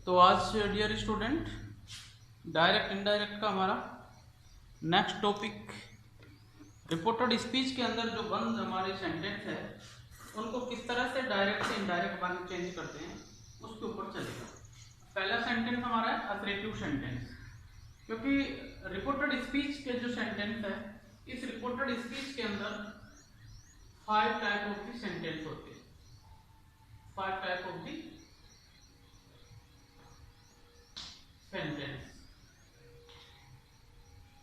तो आज dear student direct indirect का हमारा नेक्स्ट टॉपिक रिपोर्टेड स्पीच के अंदर जो बंद हमारे सेंटेंस है उनको किस तरह से डायरेक्ट से इनडायरेक्ट बन चेंज करते हैं उसके ऊपर चलेगा। पहला सेंटेंस हमारा है असर्टिव सेंटेंस, क्योंकि रिपोर्टेड स्पीच के जो सेंटेंस है इस रिपोर्टेड स्पीच के अंदर 5 टाइप ऑफ दी सेंटेंस होते हैं। 5 टाइप ऑफ दी सेंटेंस,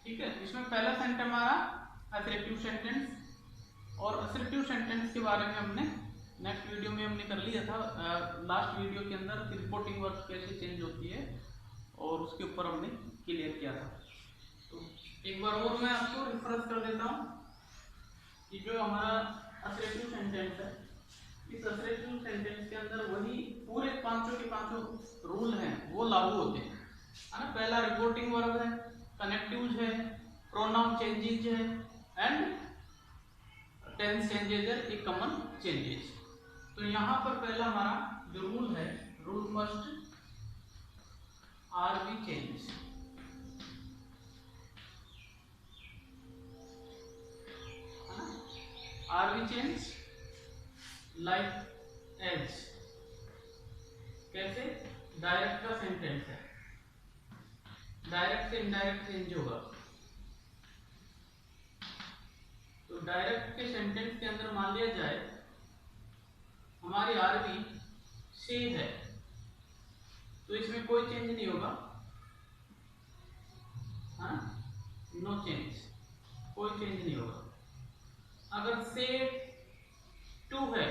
ठीक है। इसमें पहला सेंटेंस हमारा असर्टिव सेंटेंस, और असर्टिव सेंटेंस के बारे में हमने नेक्स्ट वीडियो में हमने कर लिया था। लास्ट वीडियो के अंदर रिपोर्टिंग वर्ब कैसे चेंज होती है और उसके ऊपर हमने क्लियर किया था। तो एक बार और मैं आपको रिफरेंस कर देता हूँ कि जो हमारा असर्टिव सेंटेंस है इस असर्टिव सेंटेंस के अंदर वही पूरे पांचों के पांचों रूल हैं वो लागू होते हैं, है ना। पहला रिपोर्टिंग वर्ब है, कनेक्टिव्स है, प्रोनाउन चेंजेज है एंड टेंस चेंजेज है, एक कॉमन चेंजेज। तो यहाँ पर पहला हमारा जो रूल है, rule first R B change, है ना। R B change like as, कैसे डायरेक्ट का सेंटेंस है, डायरेक्ट से इनडायरेक्ट चेंज होगा। तो डायरेक्ट के सेंटेंस के अंदर मान लिया जाए हमारी आरबी से है तो इसमें कोई चेंज नहीं होगा, हाँ, नो चेंज, कोई चेंज नहीं होगा। अगर से टू है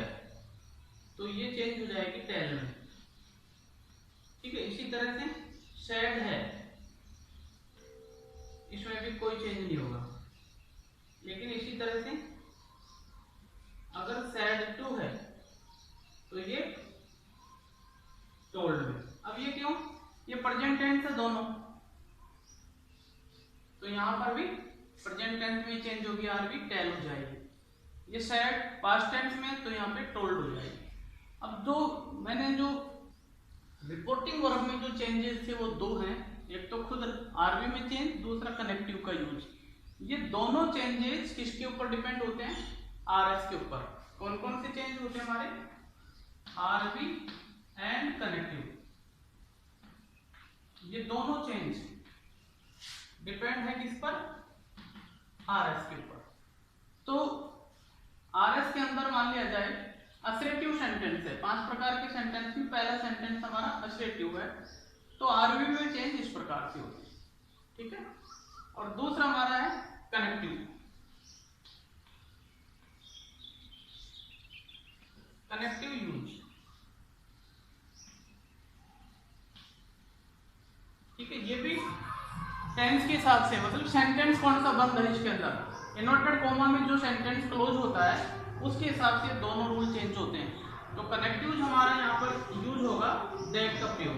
तो ये चेंज हो जाएगी टेल में, ठीक है। इसी तरह से सैड है, इसमें भी कोई चेंज नहीं होगा। लेकिन इसी तरह से अगर सैड टू है तो ये टोल्ड में। अब ये क्यों, ये प्रेजेंट टेंस है दोनों, तो यहां पर भी प्रेजेंट टेंस में चेंज होगी, आरबी टेल हो जाएगी। ये सैड पास्ट टेंस में तो यहाँ पे टोल्ड हो जाएगी। अब जो मैंने जो रिपोर्टिंग वर्ब में जो चेंजेस थे वो दो हैं, एक तो खुद आरबी में चेंज, दूसरा कनेक्टिव का यूज। ये दोनों चेंजेस किसके ऊपर डिपेंड होते हैं, आरएस के ऊपर। कौन कौन से चेंज होते हैं हमारे, आरबी एंड कनेक्टिव, ये दोनों चेंज डिपेंड है किस पर, आरएस के ऊपर। तो आरएस के अंदर मान लिया जाए असर्टिव सेंटेंस है, 5 प्रकार के सेंटेंस में पहला सेंटेंस हमारा असर्टिव है, तो आरबी में चेंज इस प्रकार से होती है, ठीक है। और दूसरा हमारा है कनेक्टिव, कनेक्टिव यूज, ठीक है। ये भी टेंस के हिसाब से, मतलब सेंटेंस कौन सा बंद है इसके अंदर, इन्वर्टेड कॉमा में जो सेंटेंस क्लोज होता है उसके हिसाब से दोनों रूल चेंज होते हैं। तो कनेक्टिव हमारा यहाँ पर यूज होगा दैट का प्रयोग,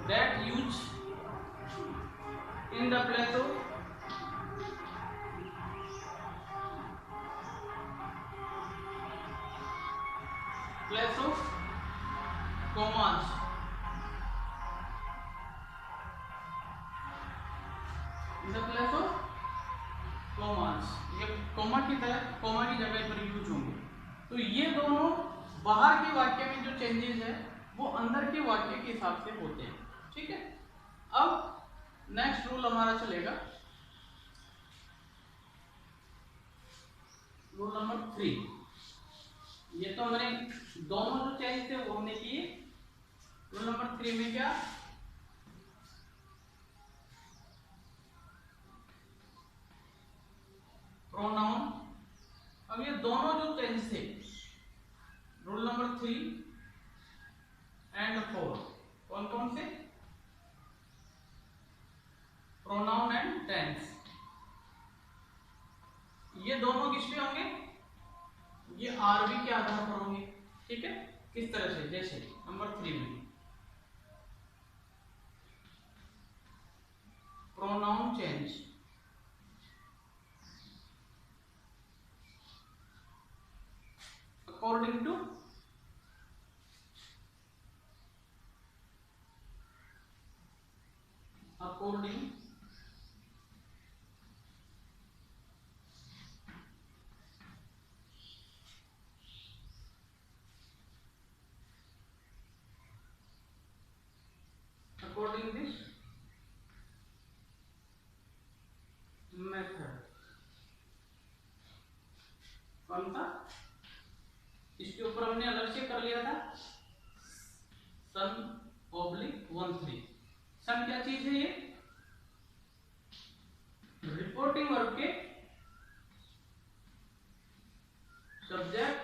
that use in the place of commas, in the place of commas, ये कॉमा की जगह पर यूज होंगे। तो ये दोनों बाहर के वाक्य में जो चेंजेस है वो अंदर के वाक्य के हिसाब से होते हैं, ठीक है। अब नेक्स्ट रूल हमारा चलेगा रूल नंबर 3। ये तो हमने दोनों जो चेंज थे वो हमने किए। रूल नंबर 3 में क्या, प्रोनाउन। अब ये दोनों जो चेंज थे रूल नंबर 3 एंड 4, कौन कौन से, प्रोनाउन एंड टेंस, ये दोनों किस पे होंगे, ये आरबी के आधार पर होंगे, ठीक है। किस तरह से, जैसे नंबर 3 में pronoun change, according to according this method. कौन सा? इसके ऊपर हमने अलग से कर लिया था सन/13। सन क्या चीज है? ये रिपोर्टिंग वर्ब के सब्जेक्ट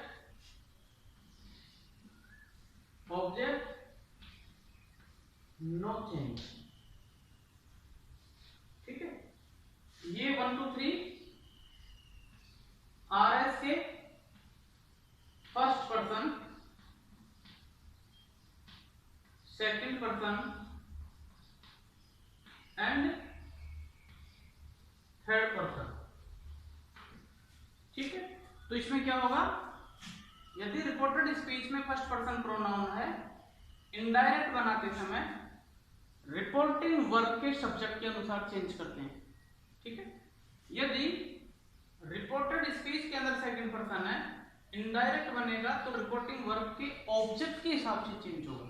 ऑब्जेक्ट नो चेंज। ठीक है, ये 1 2 3 RS के first person, second person and third person. ठीक है, तो इसमें क्या होगा? यदि रिपोर्टेड स्पीच में फर्स्ट पर्सन प्रोनाउन है, इनडायरेक्ट बनाते समय रिपोर्टिंग वर्ब के सब्जेक्ट के अनुसार चेंज करते हैं। ठीक है, यदि रिपोर्टेड स्पीच के अंदर सेकंड पर्सन है, इनडायरेक्ट बनेगा तो रिपोर्टिंग वर्ब के ऑब्जेक्ट के हिसाब से चेंज होगा।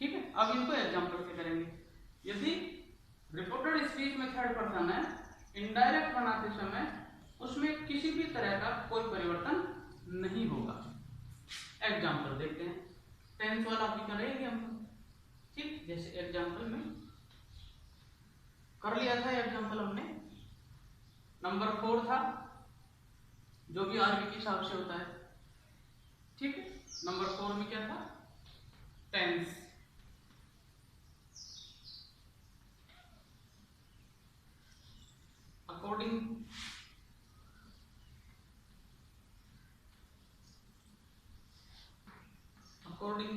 ठीक है, अब इनको एग्जांपल से करेंगे। यदि रिपोर्टेड स्पीच में थर्ड पर्सन है, इनडायरेक्ट बनाते समय उसमें किसी भी तरह का कोई परिवर्तन नहीं होगा। एग्जांपल देखते हैं, टेंस वाला भी करेंगे हम। ठीक, जैसे एग्जांपल में कर लिया था, एग्जांपल हमने नंबर 4 था, जो भी आरबी के हिसाब से होता है। ठीक है, नंबर 4 में क्या था? टेंस। अकॉर्डिंग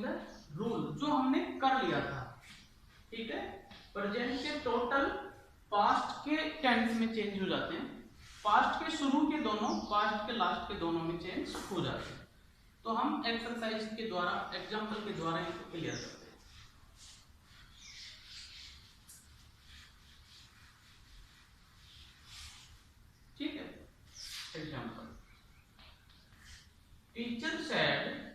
द रूल, जो हमने कर लिया था। ठीक है, प्रेजेंट के टोटल पास्ट के टेंस में चेंज हो जाते हैं, पास्ट के शुरू के दोनों, पास्ट के लास्ट के दोनों में चेंज हो जाते हैं। तो हम एक्सरसाइज के द्वारा, एग्जांपल के द्वारा इनको क्लियर करते हैं। ठीक है, example, teacher said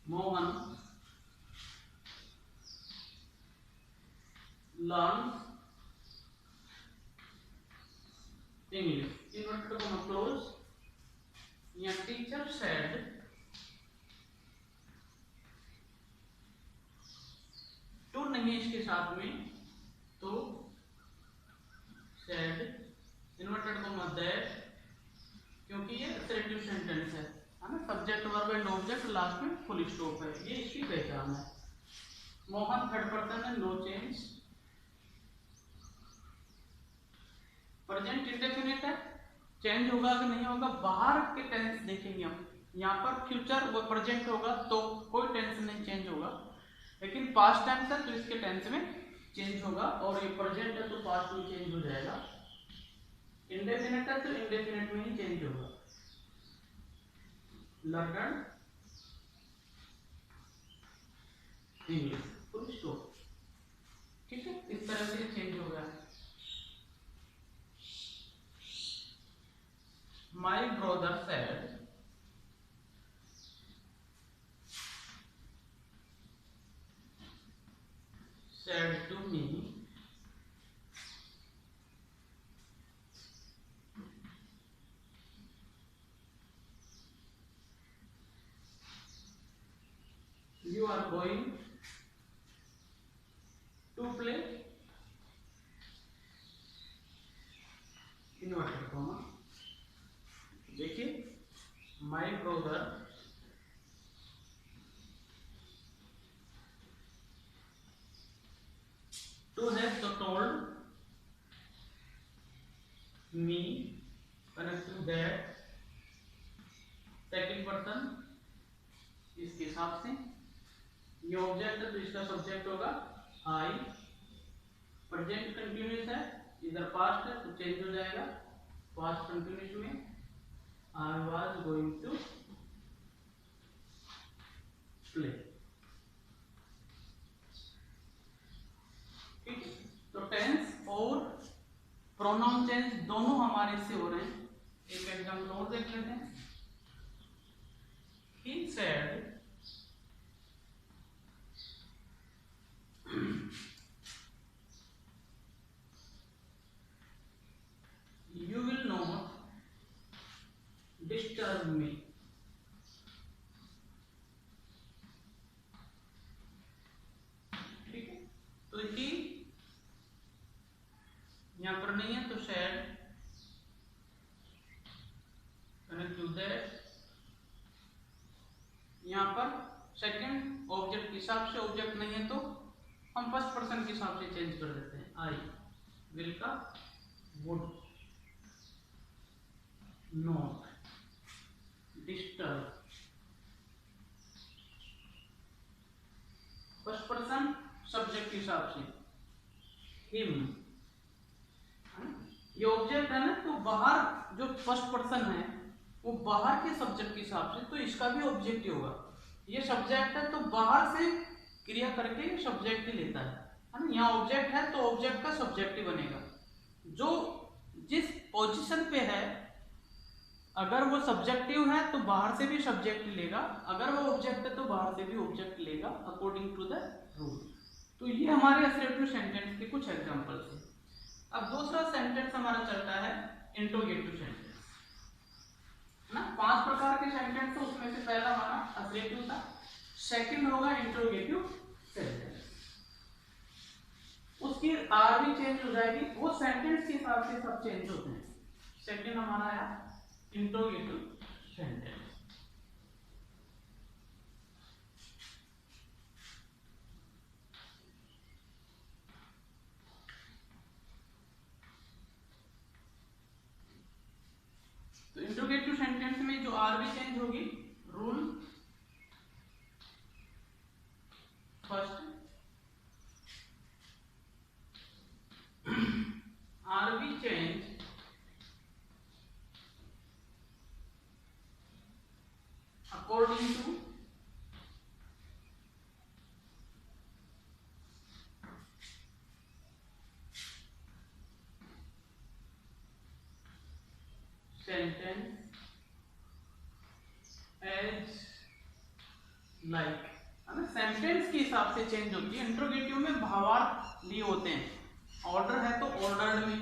Mohan learns English. Inverted comma close. Your teacher said to नहीं है इसके साथ में, तो said inverted comma that, क्योंकि ये assertive sentence है ना, subject verb and object last में फुल स्टॉप है, ये इसकी पहचान है। मोहन थर्ड पर्सन है, नो चेंज। प्रेजेंट इंडेफिनिट है, चेंज होगा कि नहीं होगा बाहर के टेंस देखेंगे हम। यहाँ पर फ्यूचर वो प्रेजेंट होगा तो कोई टेंस नहीं चेंज होगा, लेकिन पास्ट टेंस है तो इसके टेंस में चेंज होगा, और ये प्रेजेंट है तो पास्ट में चेंज हो जाएगा। इंडेफिनिट है तो इंडेफिनिट में ही चेंज होगा। Learn English full stop. ठीक है, इस तरह से चेंज हो गया। My brother said to me you are going to play inverted comma. देखिए, माय ब्रदर टू है तो told me, connect to that, second person इसके हिसाब से, ये ऑब्जेक्ट है तो इसका सब्जेक्ट होगा आई, प्रेजेंट कंटिन्यूअस है इधर पास्ट है तो चेंज हो जाएगा पास्ट कंटिन्यूस में, I was going to play. ठीक है, तो टेंस और प्रोनाउन चेंज दोनों हमारे इससे हो रहे हैं। एक एग्जाम्पल और देख लेते हैं। He said you will not disturb me। ठीक है, तो ही यहां पर नहीं है तो said कनेक्ट टू दैट। यहां पर सेकंड ऑब्जेक्ट के हिसाब से, ऑब्जेक्ट नहीं है तो हम फर्स्ट पर्सन के हिसाब से चेंज कर देते हैं। आई विल का would not disturb, first person subject के हिसाब से हिम। ये ऑब्जेक्ट है ना, तो बाहर जो फर्स्ट पर्सन है वो बाहर के सब्जेक्ट के हिसाब से, तो इसका भी ऑब्जेक्ट ही होगा। ये सब्जेक्ट है तो बाहर से क्रिया करके सब्जेक्ट ही लेता है ना। यहाँ ऑब्जेक्ट है तो ऑब्जेक्ट का सब्जेक्ट ही बनेगा। जो जिस पोजीशन पे है, अगर वो सब्जेक्टिव है तो बाहर से भी सब्जेक्ट लेगा, अगर वो ऑब्जेक्ट है तो बाहर से भी ऑब्जेक्ट लेगा अकॉर्डिंग टू द रूल। तो ये हमारे असर्टिव सेंटेंस के कुछ एग्जांपल्स हैं। अब दूसरा सेंटेंस हमारा चलता है इंट्रोगेटिव सेंटेंस ना। 5 प्रकार के सेंटेंस, तो उसमें से पहला हमारा असर्टिव था, सेकंड होगा इंट्रोगेटिव सेंटेंस। उसकी आर भी चेंज हो जाएगी, वो सेंटेंस के हिसाब से सब चेंज होते हैं। सेकंड हमारा आया इंट्रोगेटिव सेंटेंस। तो इंट्रोगेटिव सेंटेंस में जो आर भी चेंज होगी, रूल फर्स्ट आर भी change according to sentence as like, है ना। सेंटेंस के हिसाब से चेंज होती है। इंट्रोगेटिव में भावार्थ लिए होते हैं, ऑर्डर है तो ऑर्डर्ड में,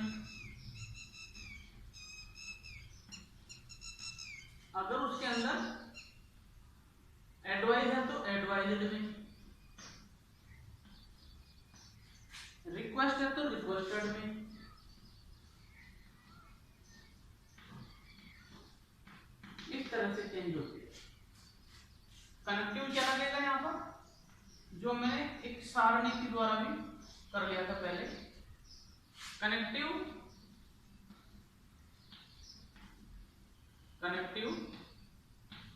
अगर उसके अंदर एडवाइज है तो एडवाइज्ड में, रिक्वेस्ट है तो रिक्वेस्टेड में। इस तरह से चेंज होती है। कनेक्टिव क्या लगेगा यहाँ पर, जो मैंने एक सारणी के द्वारा भी कर लिया था पहले। Connective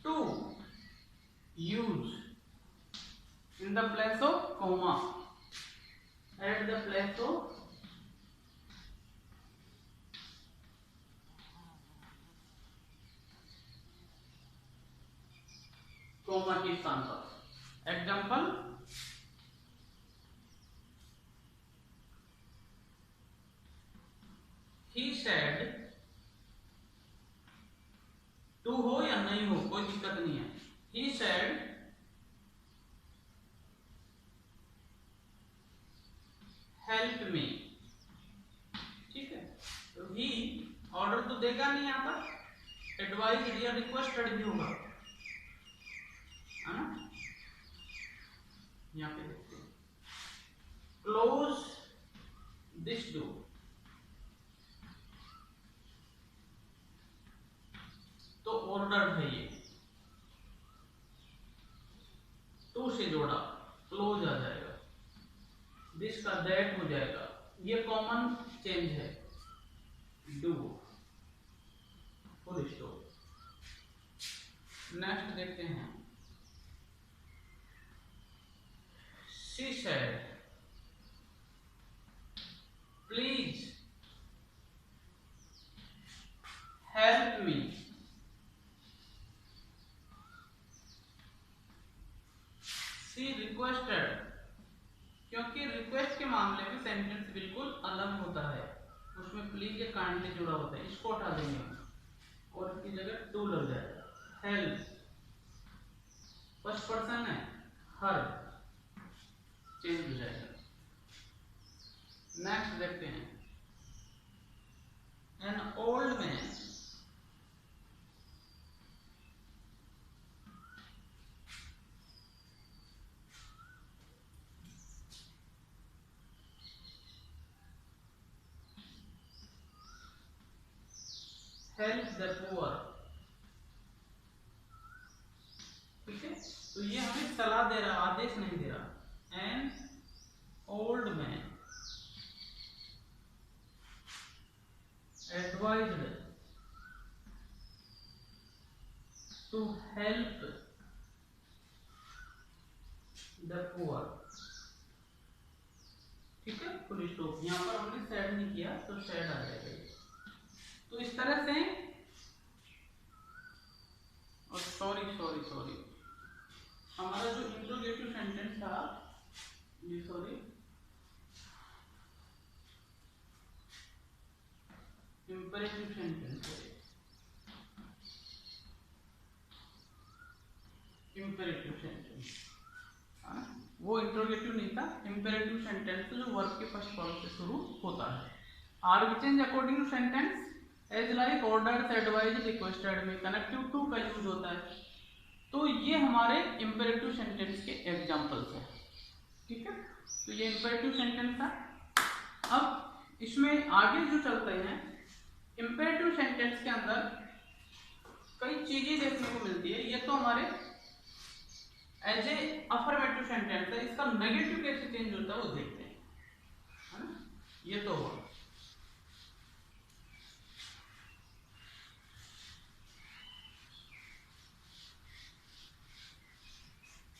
to use in the place of comma, at the place of comma के स्थान पर। एग्जाम्पल, he said, टू हो या नहीं हो कोई दिक्कत नहीं है। he said help me. ठीक है, तो ही ऑर्डर तो देगा नहीं, यहाँ पर एडवाइस या रिक्वेस्टेड भी होगा, है ना। यहाँ पे देखते हैं, क्लोज दिस डोर, तो ऑर्डर है ये, टू से जोड़ा क्लोज आ जाएगा, दिस का दैट हो जाएगा। ये कॉमन चेंज है, डू फुल स्टॉप। नेक्स्ट देखते हैं, शी सेड प्लीज रिक्वेस्टेड, क्योंकि रिक्वेस्ट के मामले में सेंटेंस बिल्कुल अलग होता है, उसमें प्लीज या काइंडली जुड़ा होता है, इसको हटा देंगे और इसकी जगह टू लग जाएगा। हेल्प फर्स्ट पर्सन है, हर चेंज हो जाएगा। नेक्स्ट देखते हैं, N old man help the poor. ठीक है, तो ये हमें सलाह दे रहा, आदेश नहीं दे रहा। An old man advised to help the poor. ठीक है, फुल स्टॉप। यहाँ पर हमने सेड नहीं किया तो सेड आ जाएगा। तो इस तरह से, और सॉरी हमारा जो इंट्रोगेटिव सेंटेंस था, ये सॉरी इंपेरेटिव सेंटेंस है, इंपेरेटिव सेंटेंस, वो इंट्रोगेटिव नहीं था। इंपेरेटिव सेंटेंस जो वर्ब के फर्स्ट फॉर्म से शुरू होता है। R V change according to sentence as like ordered, advised, requested में कनेक्टिव टू का यूज होता है। तो ये हमारे इंपेरेटिव सेंटेंस के एग्जांपल्स हैं। ठीक है, तो ये इंपेरेटिव सेंटेंस था। अब इसमें आगे जो चलते हैं, इंपेरेटिव सेंटेंस के अंदर कई चीजें देखने को मिलती है। ये तो हमारे एज ए अफर्मेटिव सेंटेंस है, इसका नेगेटिव कैसे चेंज होता है वो देखते हैं, है ना। ये तो हुआ।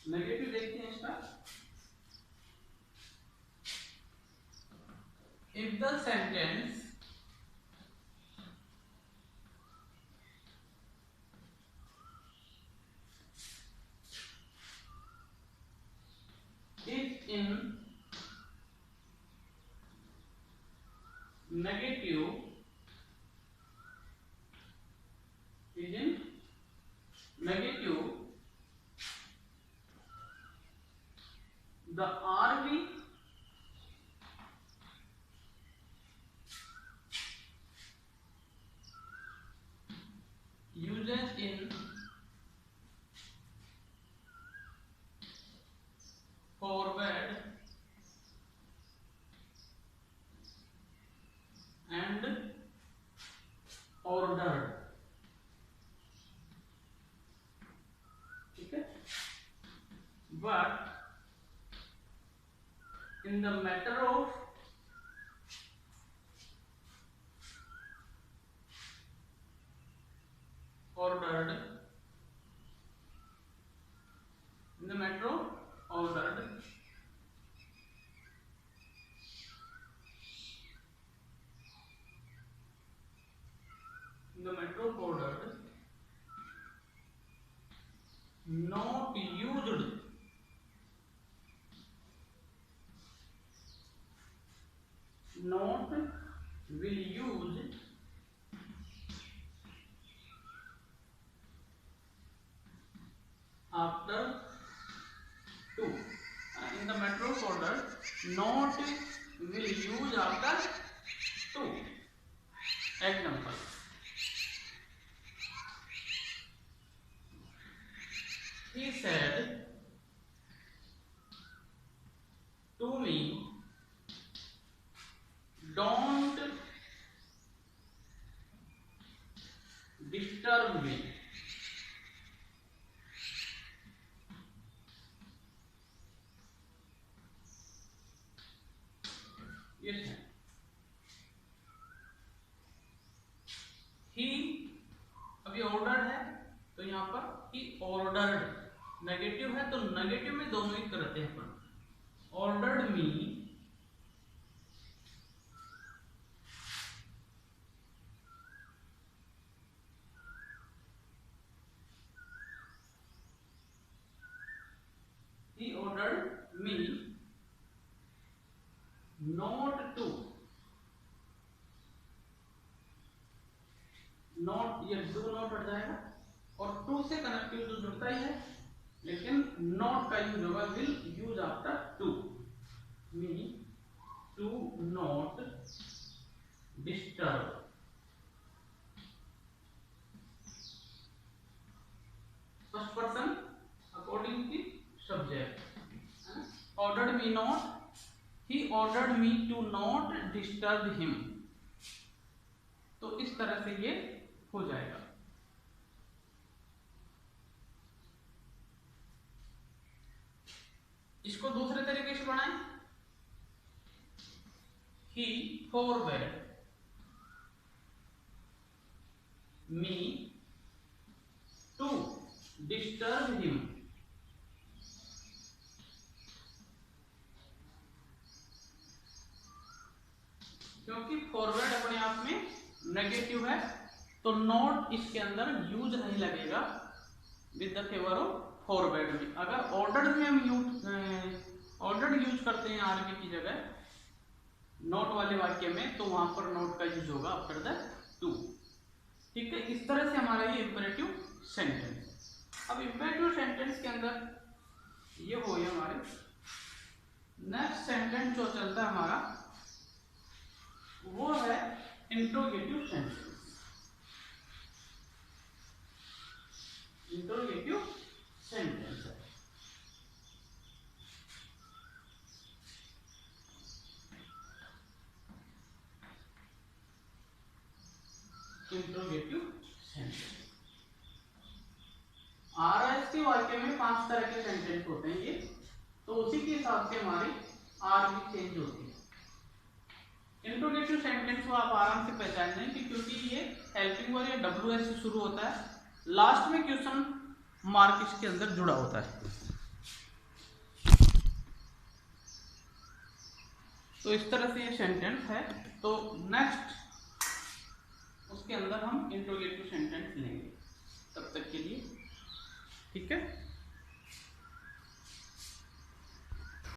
नेगेटिव देखते हैं इसका। If the sentence is in negative, the RV uses in forward and ordered। ठीक है, but in the matter of ordered, in the matter of ordered, in the matter of ordered, not used, not will use after to, in the matter of order not will use after to। Example, he said to me, don't disturb me। Yes, he अभी ordered है तो यहाँ पर he ordered, negative है तो negative में दोनों ही करते हैं अपन। Ordered me he ordered ordered me not to, not, ये डू नॉट हट जाएगा और टू से कनेक्टिव जो जुड़ता ही है, लेकिन नॉट का यूज होगा, will use after to, me to not disturb, first person according to subject, ordered me not, he ordered me to not disturb him. तो इस तरह से ये हो जाएगा। इसको दूसरे तरीके से बनाएं, he forward me to disturb him, क्योंकि फॉरवर्ड अपने आप में नेगेटिव है तो नॉट इसके अंदर यूज नहीं लगेगा with the favour of forward में। अगर ऑर्डर्ड में हम ऑर्डर्ड यूज करते हैं आरबी की जगह नॉट वाले वाक्य में, तो वहां पर नॉट का यूज होगा आफ्टर द टू। ठीक है, इस तरह से हमारा ये इंपेरेटिव सेंटेंस। अब इंपेरेटिव सेंटेंस के अंदर ये हो गया हमारे। नेक्स्ट सेंटेंस जो चलता है हमारा वो है इंट्रोगेटिव सेंटेंस। इंट्रोगेटिव सेंटेंस है। इंट्रोगेटिव सेंटेंस आरएसटी वाक्य में 5 तरह के सेंटेंस होते हैं ये, तो उसी के हिसाब से हमारी आर भी चेंज होती है। इंट्रोगेटिव सेंटेंस को आप आराम से पहचान लेंगे क्योंकि ये हेल्पिंग वर्ड या WS से शुरू होता है, लास्ट में क्वेश्चन मार्क इसके अंदर जुड़ा होता है। तो इस तरह से ये सेंटेंस है। तो नेक्स्ट उसके अंदर हम इंट्रोगेटिव सेंटेंस लेंगे, तब तक के लिए ठीक है।